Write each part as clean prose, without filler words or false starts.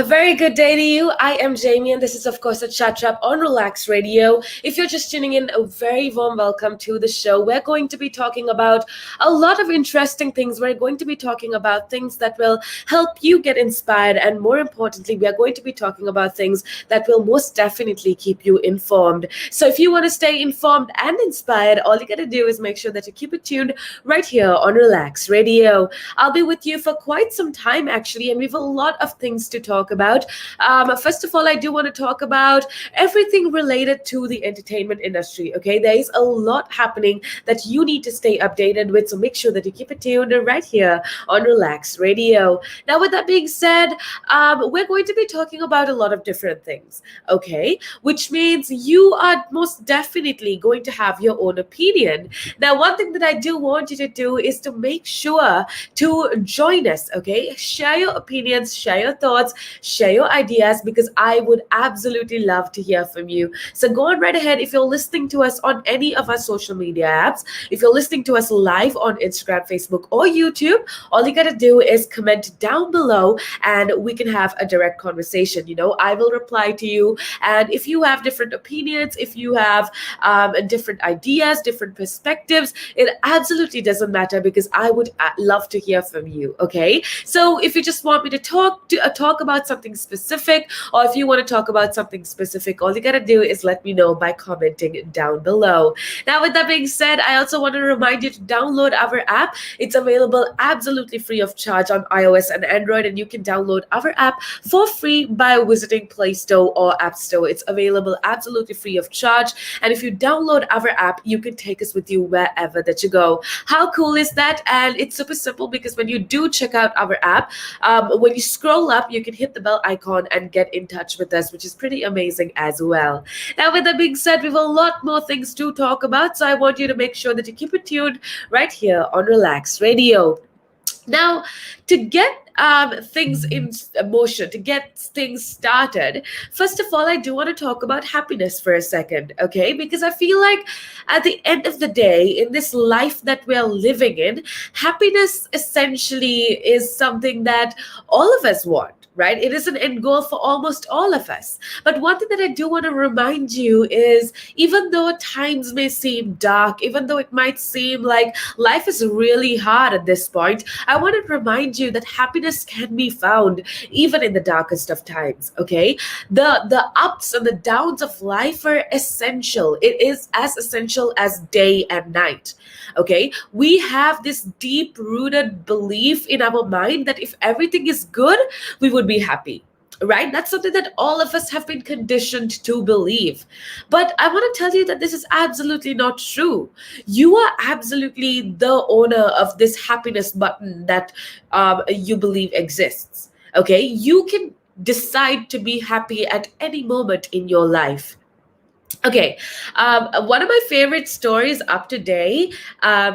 very good day to you. I am Jaimmy, and this is, of course, a chat wrap on Relaks Radio. If you're just tuning in, a very warm welcome to the show. We're going to be talking about a lot of interesting things. We're going to be talking about things that will help you get inspired, and more importantly, we are going to be talking about things that will most definitely keep you informed. So, if you want to stay informed and inspired, all you got to do is make sure that you keep it tuned right here on Relaks Radio. I'll be with you for quite some time, actually, and we have a lot of things to talk about. First of all, I do want to talk about everything related to the entertainment industry. Okay, there is a lot happening that you need to stay updated with, so make sure that you keep it tuned right here on Relax Radio. Now, with that being said, we're going to be talking about a lot of different things. Okay, which means you are most definitely going to have your own opinion. Now, one thing that I do want you to do is to make sure to join us. Okay, share your opinions, share your thoughts, share your ideas, because I would absolutely love to hear from you. So go on right ahead. If you're listening to us on any of our social media apps, if you're listening to us live on Instagram, Facebook, or YouTube, all you gotta do is comment down below and we can have a direct conversation. I will reply to you. And if you have different opinions, if you have different ideas, different perspectives, it absolutely doesn't matter, because I would love to hear from you. Okay, so if you just want me to talk about something specific, or if you want to talk about something specific, all you gotta do is let me know by commenting down below. Now, with that being said, I also want to remind you to download our app. It's available absolutely free of charge on iOS and Android, and you can download our app for free by visiting Play Store or App Store. It's available absolutely free of charge, and if you download our app, you can take us with you wherever that you go. How cool is that? And it's super simple, because when you do check out our app, when you scroll up, you can hit the bell icon and get in touch with us, which is pretty amazing as well. Now, with that being said, we have a lot more things to talk about, so I want you to make sure that you keep it tuned right here on Relax Radio. Now, to get things in motion, to get things started, first of all, I do want to talk about happiness for a second, okay? Because I feel like at the end of the day, in this life that we're living in, happiness essentially is something that all of us want. Right? It is an end goal for almost all of us. But one thing that I do want to remind you is, even though times may seem dark, even though it might seem like life is really hard at this point, I want to remind you that happiness can be found even in the darkest of times. Okay? The ups and the downs of life are essential. It is as essential as day and night. Okay? We have this deep rooted belief in our mind that if everything is good, we would be happy, right? That's something that all of us have been conditioned to believe. But I want to tell you that this is absolutely not true. You are absolutely the owner of this happiness button that you believe exists. Okay, you can decide to be happy at any moment in your life. Okay, one of my favorite stories up to date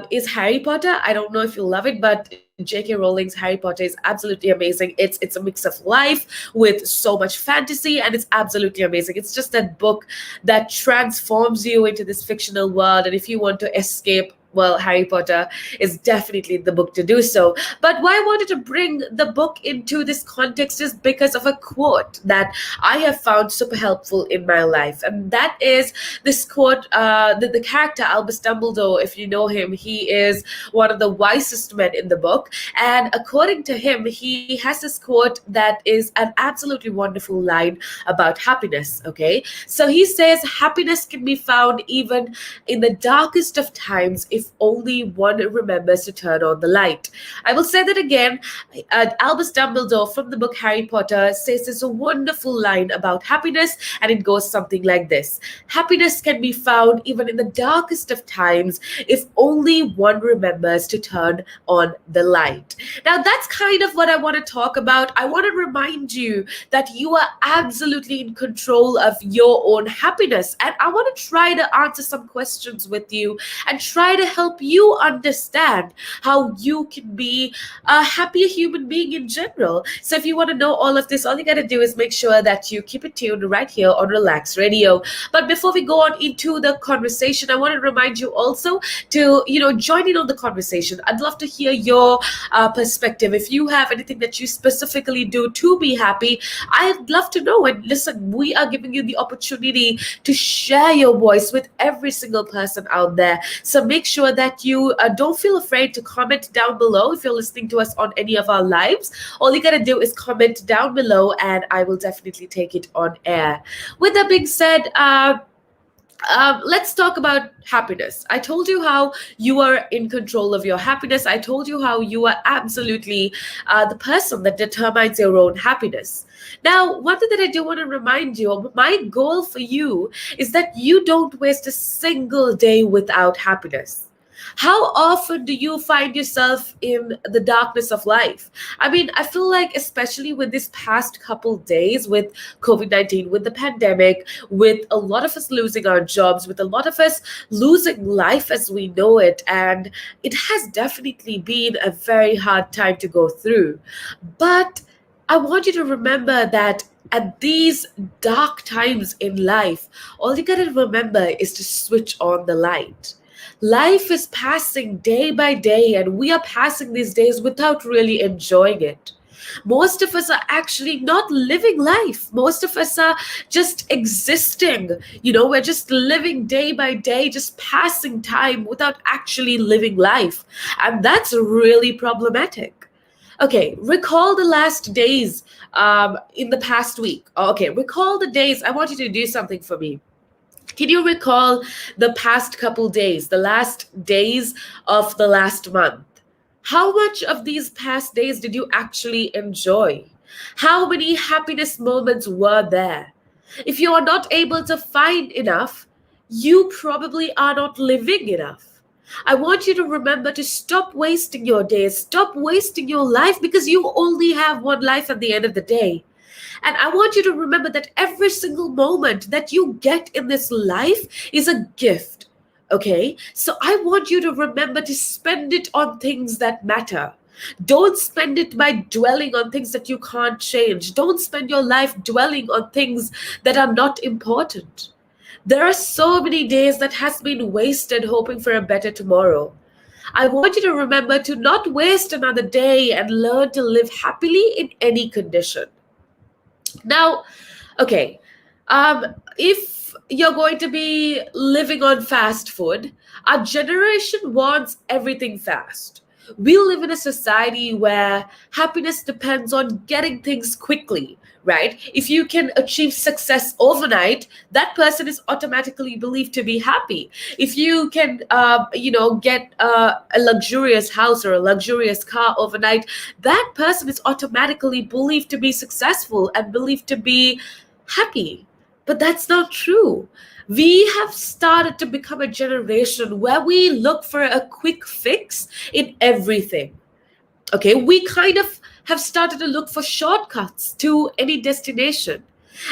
is Harry Potter. I don't know if you love it, but J.K. Rowling's Harry Potter is absolutely amazing. It's a mix of life with so much fantasy, and it's absolutely amazing. It's just that book that transforms you into this fictional world, and if you want to escape, well, Harry Potter is definitely the book to do so. But why I wanted to bring the book into this context is because of a quote that I have found super helpful in my life. And that is this quote, the character Albus Dumbledore, if you know him, he is one of the wisest men in the book. And according to him, he has this quote that is an absolutely wonderful line about happiness, okay? So he says, happiness can be found even in the darkest of times if only one remembers to turn on the light. I will say that again. Albus Dumbledore from the book Harry Potter says this wonderful line about happiness, and it goes something like this. Happiness can be found even in the darkest of times if only one remembers to turn on the light. Now, that's kind of what I want to talk about. I want to remind you that you are absolutely in control of your own happiness, and I want to try to answer some questions with you and try to help you understand how you can be a happier human being in general. So if you want to know all of this, all you got to do is make sure that you keep it tuned right here on Relax Radio. But before we go on into the conversation, I want to remind you also to, join in on the conversation. I'd love to hear your perspective. If you have anything that you specifically do to be happy, I'd love to know. And listen, we are giving you the opportunity to share your voice with every single person out there. So make sure that you don't feel afraid to comment down below if you're listening to us on any of our lives. All you got to do is comment down below and I will definitely take it on air. With that being said, let's talk about happiness. I told you how you are in control of your happiness. I told you how you are absolutely the person that determines your own happiness. Now, one thing that I do want to remind you, my goal for you is that you don't waste a single day without happiness. How often do you find yourself in the darkness of life? I mean, I feel like, especially with this past couple days with COVID-19, with the pandemic, with a lot of us losing our jobs, with a lot of us losing life as we know it, and it has definitely been a very hard time to go through. But I want you to remember that at these dark times in life, all you gotta remember is to switch on the light. Life is passing day by day, and we are passing these days without really enjoying it. Most of us are actually not living life. Most of us are just existing. We're just living day by day, just passing time without actually living life. And that's really problematic. Okay, recall the last days in the past week. Okay, recall the days. I want you to do something for me. Can you recall the past couple days, the last days of the last month? How much of these past days did you actually enjoy? How many happiness moments were there? If you are not able to find enough, you probably are not living enough. I want you to remember to stop wasting your days, stop wasting your life, because you only have one life at the end of the day. And I want you to remember that every single moment that you get in this life is a gift. Okay? So I want you to remember to spend it on things that matter. Don't spend it by dwelling on things that you can't change. Don't spend your life dwelling on things that are not important. There are so many days that has been wasted hoping for a better tomorrow. I want you to remember to not waste another day and learn to live happily in any condition. Now, okay, if you're going to be living on fast food, our generation wants everything fast. We live in a society where happiness depends on getting things quickly, right? If you can achieve success overnight, that person is automatically believed to be happy. If you can, get a luxurious house or a luxurious car overnight, that person is automatically believed to be successful and believed to be happy. But that's not true. We have started to become a generation where we look for a quick fix in everything. Okay, we kind of have started to look for shortcuts to any destination.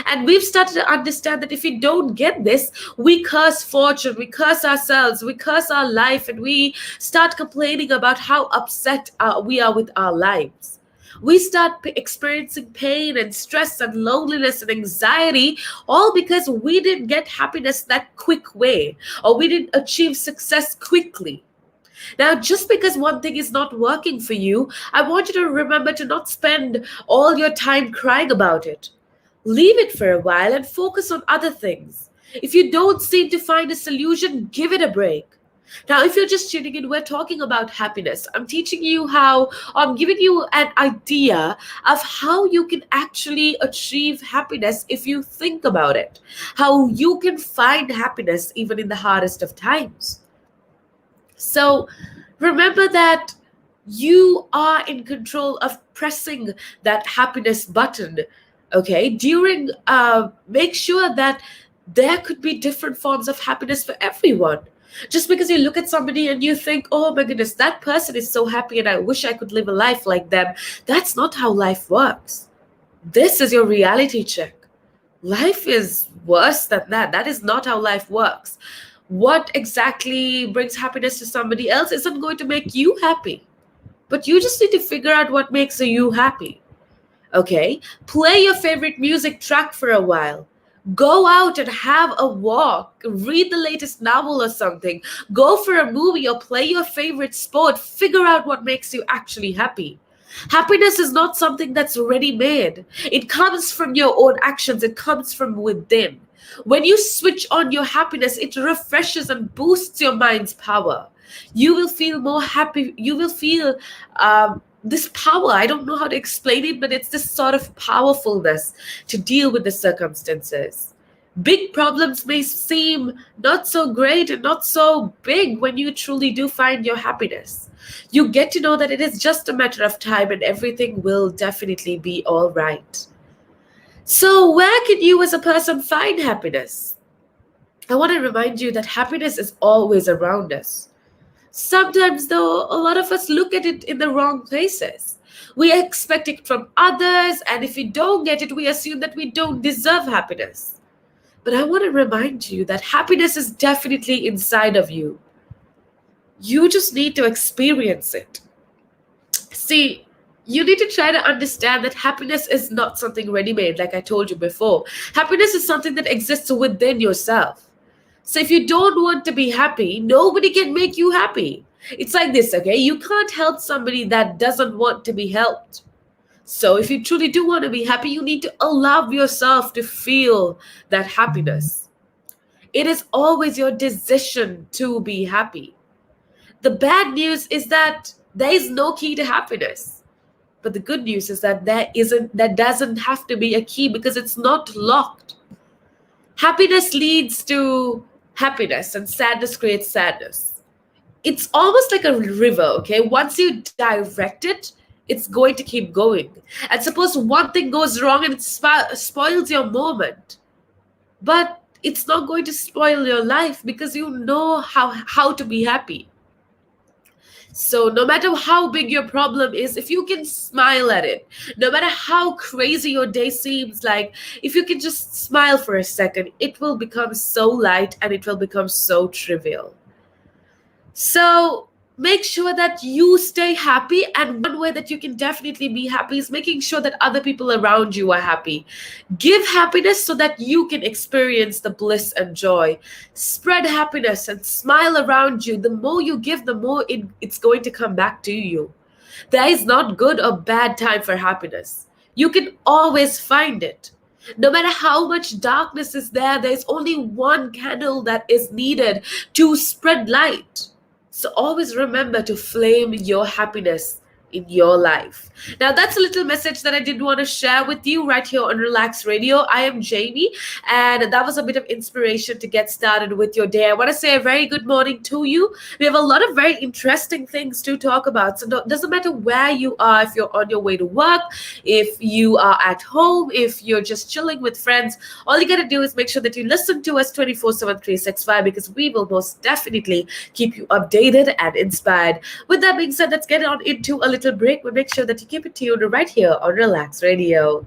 And we've started to understand that if we don't get this, we curse fortune, we curse ourselves, we curse our life, and we start complaining about how upset we are with our lives. We start experiencing pain and stress and loneliness and anxiety, all because we didn't get happiness that quick way, or we didn't achieve success quickly. Now, just because one thing is not working for you, I want you to remember to not spend all your time crying about it. Leave it for a while and focus on other things. If you don't seem to find a solution, give it a break. Now, if you're just tuning in, we're talking about happiness. I'm giving you an idea of how you can actually achieve happiness if you think about it. How you can find happiness even in the hardest of times. So remember that you are in control of pressing that happiness button. Okay, make sure that there could be different forms of happiness for everyone. Just because you look at somebody and you think, oh my goodness, that person is so happy and I wish I could live a life like them. That's not how life works. This is your reality check. Life is worse than that. That is not how life works. What exactly brings happiness to somebody else isn't going to make you happy. But you just need to figure out what makes you happy. Okay? Play your favorite music track for a while. Go out and have a walk. Read the latest novel or something. Go for a movie or play your favorite sport. Figure out what makes you actually happy. Happiness is not something that's ready made. It comes from your own actions, it comes from within. When you switch on your happiness, it refreshes and boosts your mind's power. You will feel more happy. You will feel this power. I don't know how to explain it, but it's this sort of powerfulness to deal with the circumstances. Big problems may seem not so great and not so big when you truly do find your happiness. You get to know that it is just a matter of time and everything will definitely be all right. So, where can you as a person find happiness? I want to remind you that happiness is always around us. Sometimes, though, a lot of us look at it in the wrong places. We expect it from others, and if we don't get it, we assume that we don't deserve happiness. But I want to remind you that happiness is definitely inside of you. You just need to experience it. See, you need to try to understand that happiness is not something ready made, like I told you before. Happiness is something that exists within yourself. So if you don't want to be happy, nobody can make you happy. It's like this, okay? You can't help somebody that doesn't want to be helped. So if you truly do want to be happy, you need to allow yourself to feel that happiness. It is always your decision to be happy. The bad news is that there is no key to happiness. But the good news is that that doesn't have to be a key because it's not locked. Happiness leads to happiness and sadness creates sadness. It's almost like a river, okay? Once you direct it, it's going to keep going. And suppose one thing goes wrong and it spoils your moment. But it's not going to spoil your life because you know how to be happy. So, no matter how big your problem is, if you can smile at it, no matter how crazy your day seems like, if you can just smile for a second, it will become so light and it will become so trivial. So, make sure that you stay happy. And one way that you can definitely be happy is making sure that other people around you are happy. Give happiness so that you can experience the bliss and joy. Spread happiness and smile around you. The more you give, the more it's going to come back to you. There is not good or bad time for happiness. You can always find it. No matter how much darkness is there, there's only one candle that is needed to spread light. So always remember to flame your happiness in your life. Now, that's a little message that I did want to share with you right here on Relax Radio. I am Jamie, and that was a bit of inspiration to get started with your day. I want to say a very good morning to you. We have a lot of very interesting things to talk about. So it doesn't matter where you are, if you're on your way to work, if you are at home, if you're just chilling with friends, all you got to do is make sure that you listen to us 24/7, 365, because we will most definitely keep you updated and inspired. With that being said, let's get on into a little break. We'll make sure that you keep it tuned right here on Relax Radio.